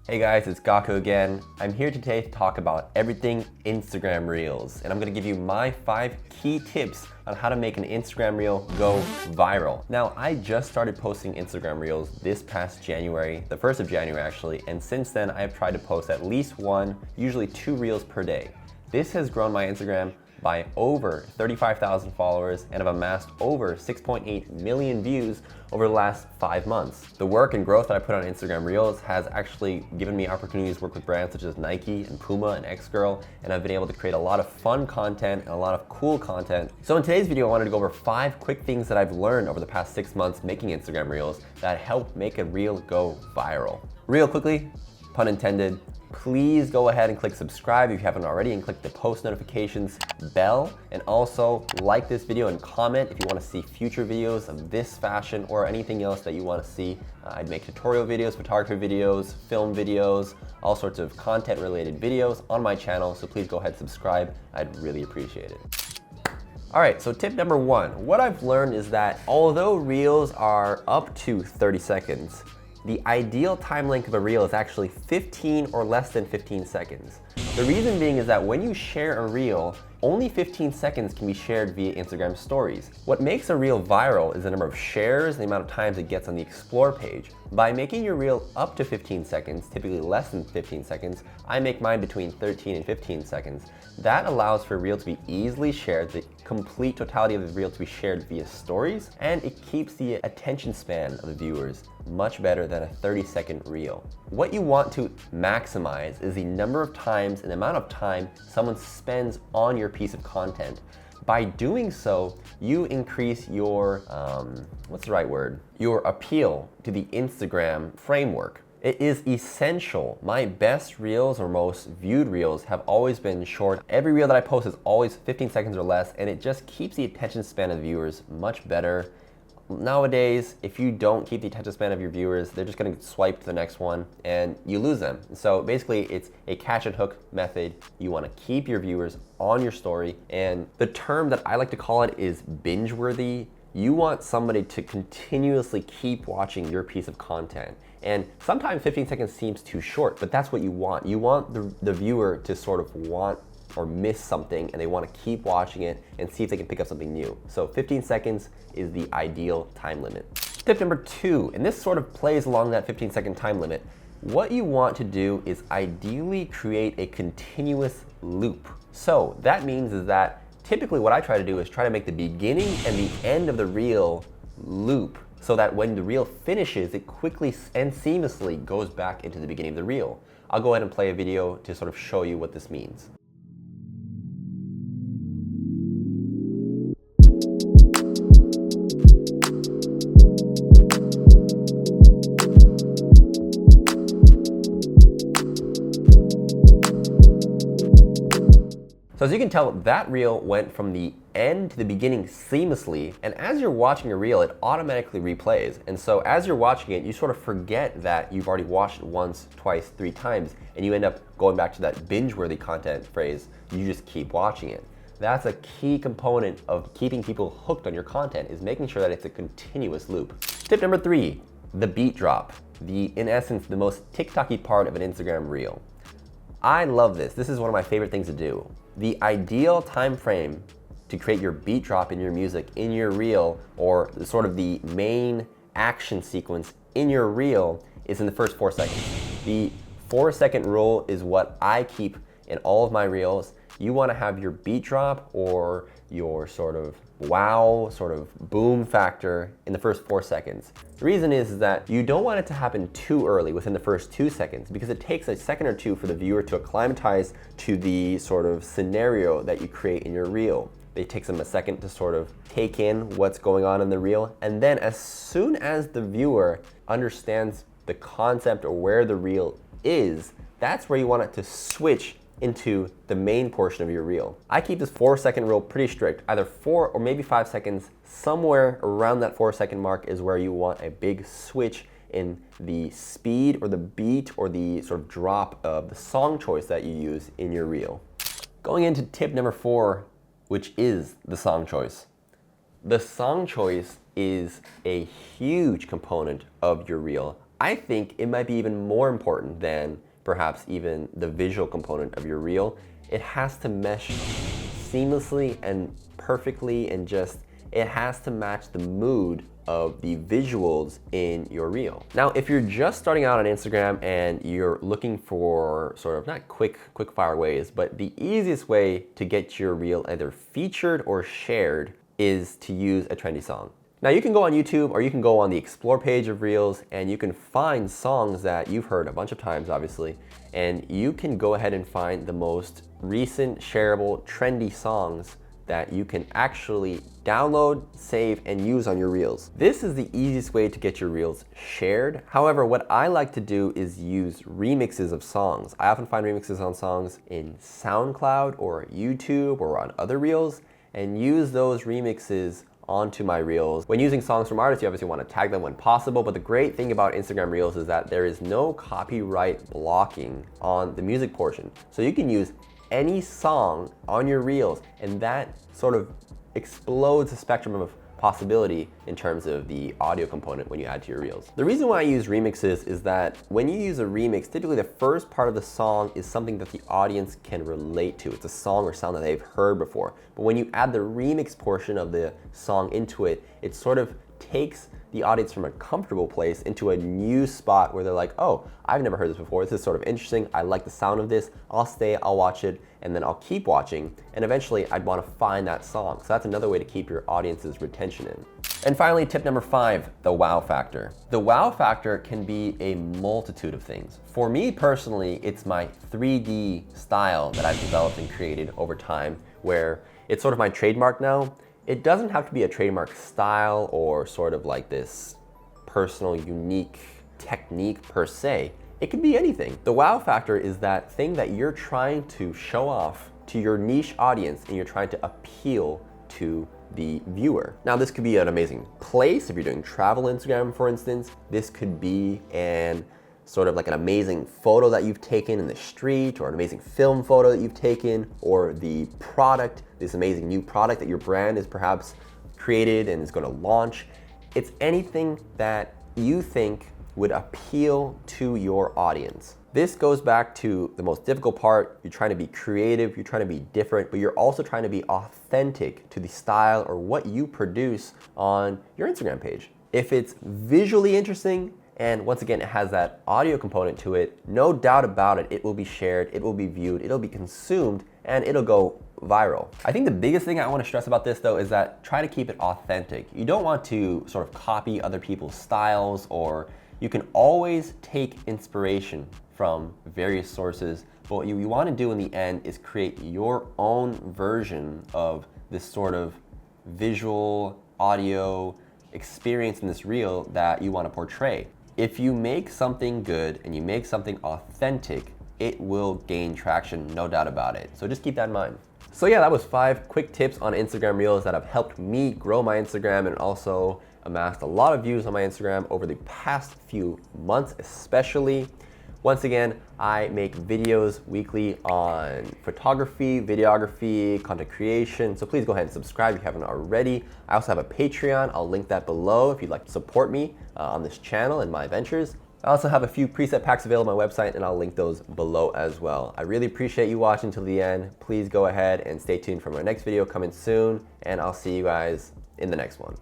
Hey guys, it's Gaku again. I'm here today to talk about everything Instagram Reels, and I'm gonna give you my 5 key tips on how to make an Instagram Reel go viral. Now, I just started posting Instagram Reels this past January, the 1st of January actually, and since then I've tried to post at least 1, usually 2 Reels per day. This has grown my Instagram by over 35,000 followers and have amassed over 6.8 million views over the last 5 months. The work and growth that I put on Instagram Reels has actually given me opportunities to work with brands such as Nike and Puma and X-Girl, and I've been able to create a lot of fun content and a lot of cool content. So in today's video, I wanted to go over 5 quick things that I've learned over the past 6 months making Instagram Reels that help make a reel go viral. Real quickly, pun intended, please go ahead and click subscribe if you haven't already, and click the post notifications bell, and also like this video and comment if you want to see future videos of this fashion or anything else that you want to see. I'd make tutorial videos, photography videos, film videos, all sorts of content related videos on my channel, so please go ahead and subscribe. I'd really appreciate it. All right, so tip number 1. What I've learned is that although Reels are up to 30 seconds, the ideal time length of a reel is actually 15 or less than 15 seconds. The reason being is that when you share a reel, only 15 seconds can be shared via Instagram stories. What makes a reel viral is the number of shares and the amount of times it gets on the explore page. By making your reel up to 15 seconds, typically less than 15 seconds, I make mine between 13 and 15 seconds. That allows for a reel to be easily shared, the complete totality of the reel to be shared via stories, and it keeps the attention span of the viewers much better than a 30-second reel. What you want to maximize is the number of times and the amount of time someone spends on your piece of content. By doing so, you increase your, what's the right word? Your appeal to the Instagram framework. It is essential. My best reels or most viewed reels have always been short. Every reel that I post is always 15 seconds or less, and it just keeps the attention span of viewers much better. Nowadays, if you don't keep the attention span of your viewers, they're just gonna swipe to the next one and you lose them. So basically, it's a catch and hook method. You wanna keep your viewers on your story, and the term that I like to call it is binge worthy. You want somebody to continuously keep watching your piece of content. And sometimes 15 seconds seems too short, but that's what you want. You want the viewer to sort of want or miss something, and they want to keep watching it and see if they can pick up something new. So 15 seconds is the ideal time limit. Tip number 2, and this sort of plays along that 15-second time limit. What you want to do is ideally create a continuous loop. So that means is that typically what I try to do is try to make the beginning and the end of the reel loop, so that when the reel finishes, it quickly and seamlessly goes back into the beginning of the reel. I'll go ahead and play a video to sort of show you what this means. So as you can tell, that reel went from the end to the beginning seamlessly, and as you're watching a reel, it automatically replays. And so as you're watching it, you sort of forget that you've already watched it once, twice, 3 times, and you end up going back to that binge-worthy content phrase. You just keep watching it. That's a key component of keeping people hooked on your content, is making sure that it's a continuous loop. Tip number 3, the beat drop. In essence, the most TikTok-y part of an Instagram reel. I love this. This is one of my favorite things to do. The ideal time frame to create your beat drop in your music, in your reel, or sort of the main action sequence in your reel is in the first 4 seconds. The 4-second rule is what I keep in all of my reels. You want to have your beat drop or your sort of wow, sort of boom factor in the first 4 seconds. The reason is that you don't want it to happen too early within the first 2 seconds, because it takes a second or two for the viewer to acclimatize to the sort of scenario that you create in your reel. It takes them a second to sort of take in what's going on in the reel, and then as soon as the viewer understands the concept or where the reel is, that's where you want it to switch into the main portion of your reel. I keep this 4-second rule pretty strict. Either 4 or maybe 5 seconds, somewhere around that 4-second mark is where you want a big switch in the speed or the beat or the sort of drop of the song choice that you use in your reel. Going into tip number 4, which is the song choice. The song choice is a huge component of your reel. I think it might be even more important than perhaps even the visual component of your reel. It has to mesh seamlessly and perfectly, and just it has to match the mood of the visuals in your reel. Now, if you're just starting out on Instagram and you're looking for sort of not quick fire ways, but the easiest way to get your reel either featured or shared is to use a trendy song. Now, you can go on YouTube or you can go on the explore page of Reels and you can find songs that you've heard a bunch of times, obviously, and you can go ahead and find the most recent, shareable, trendy songs that you can actually download, save, and use on your Reels. This is the easiest way to get your Reels shared. However, what I like to do is use remixes of songs. I often find remixes on songs in SoundCloud or YouTube or on other Reels, and use those remixes onto my Reels. When using songs from artists, you obviously want to tag them when possible, but the great thing about Instagram Reels is that there is no copyright blocking on the music portion. So you can use any song on your Reels, and that sort of explodes the spectrum of possibility in terms of the audio component when you add to your Reels. The reason why I use remixes is that when you use a remix, typically the first part of the song is something that the audience can relate to. It's a song or sound that they've heard before. But when you add the remix portion of the song into it, it sort of takes the audience from a comfortable place into a new spot where they're like, oh, I've never heard this before. This is sort of interesting. I like the sound of this. I'll stay, I'll watch it, and then I'll keep watching. And eventually I'd want to find that song. So that's another way to keep your audience's retention in. And finally, tip number 5, the wow factor. The wow factor can be a multitude of things. For me personally, it's my 3D style that I've developed and created over time, where it's sort of my trademark now. It doesn't have to be a trademark style or sort of like this personal, unique technique per se. It could be anything. The wow factor is that thing that you're trying to show off to your niche audience and you're trying to appeal to the viewer. Now, this could be an amazing place if you're doing travel Instagram, for instance. This could be an sort of like an amazing photo that you've taken in the street, or an amazing film photo that you've taken, or the product, this amazing new product that your brand is perhaps created and is going to launch. It's anything that you think would appeal to your audience. This goes back to the most difficult part. You're trying to be creative, you're trying to be different, but you're also trying to be authentic to the style or what you produce on your Instagram page. If it's visually interesting, and once again, it has that audio component to it, no doubt about it, it will be shared, it will be viewed, it'll be consumed, and it'll go viral. I think the biggest thing I want to stress about this though is that try to keep it authentic. You don't want to sort of copy other people's styles, or you can always take inspiration from various sources, but what you want to do in the end is create your own version of this sort of visual audio experience in this reel that you want to portray. If you make something good and you make something authentic, it will gain traction, no doubt about it. So just keep that in mind. So yeah, that was 5 quick tips on Instagram Reels that have helped me grow my Instagram and also amassed a lot of views on my Instagram over the past few months, especially. Once again, I make videos weekly on photography, videography, content creation, so please go ahead and subscribe if you haven't already. I also have a Patreon. I'll link that below if you'd like to support me on this channel and my ventures. I also have a few preset packs available on my website, and I'll link those below as well. I really appreciate you watching till the end. Please go ahead and stay tuned for my next video coming soon, and I'll see you guys in the next one.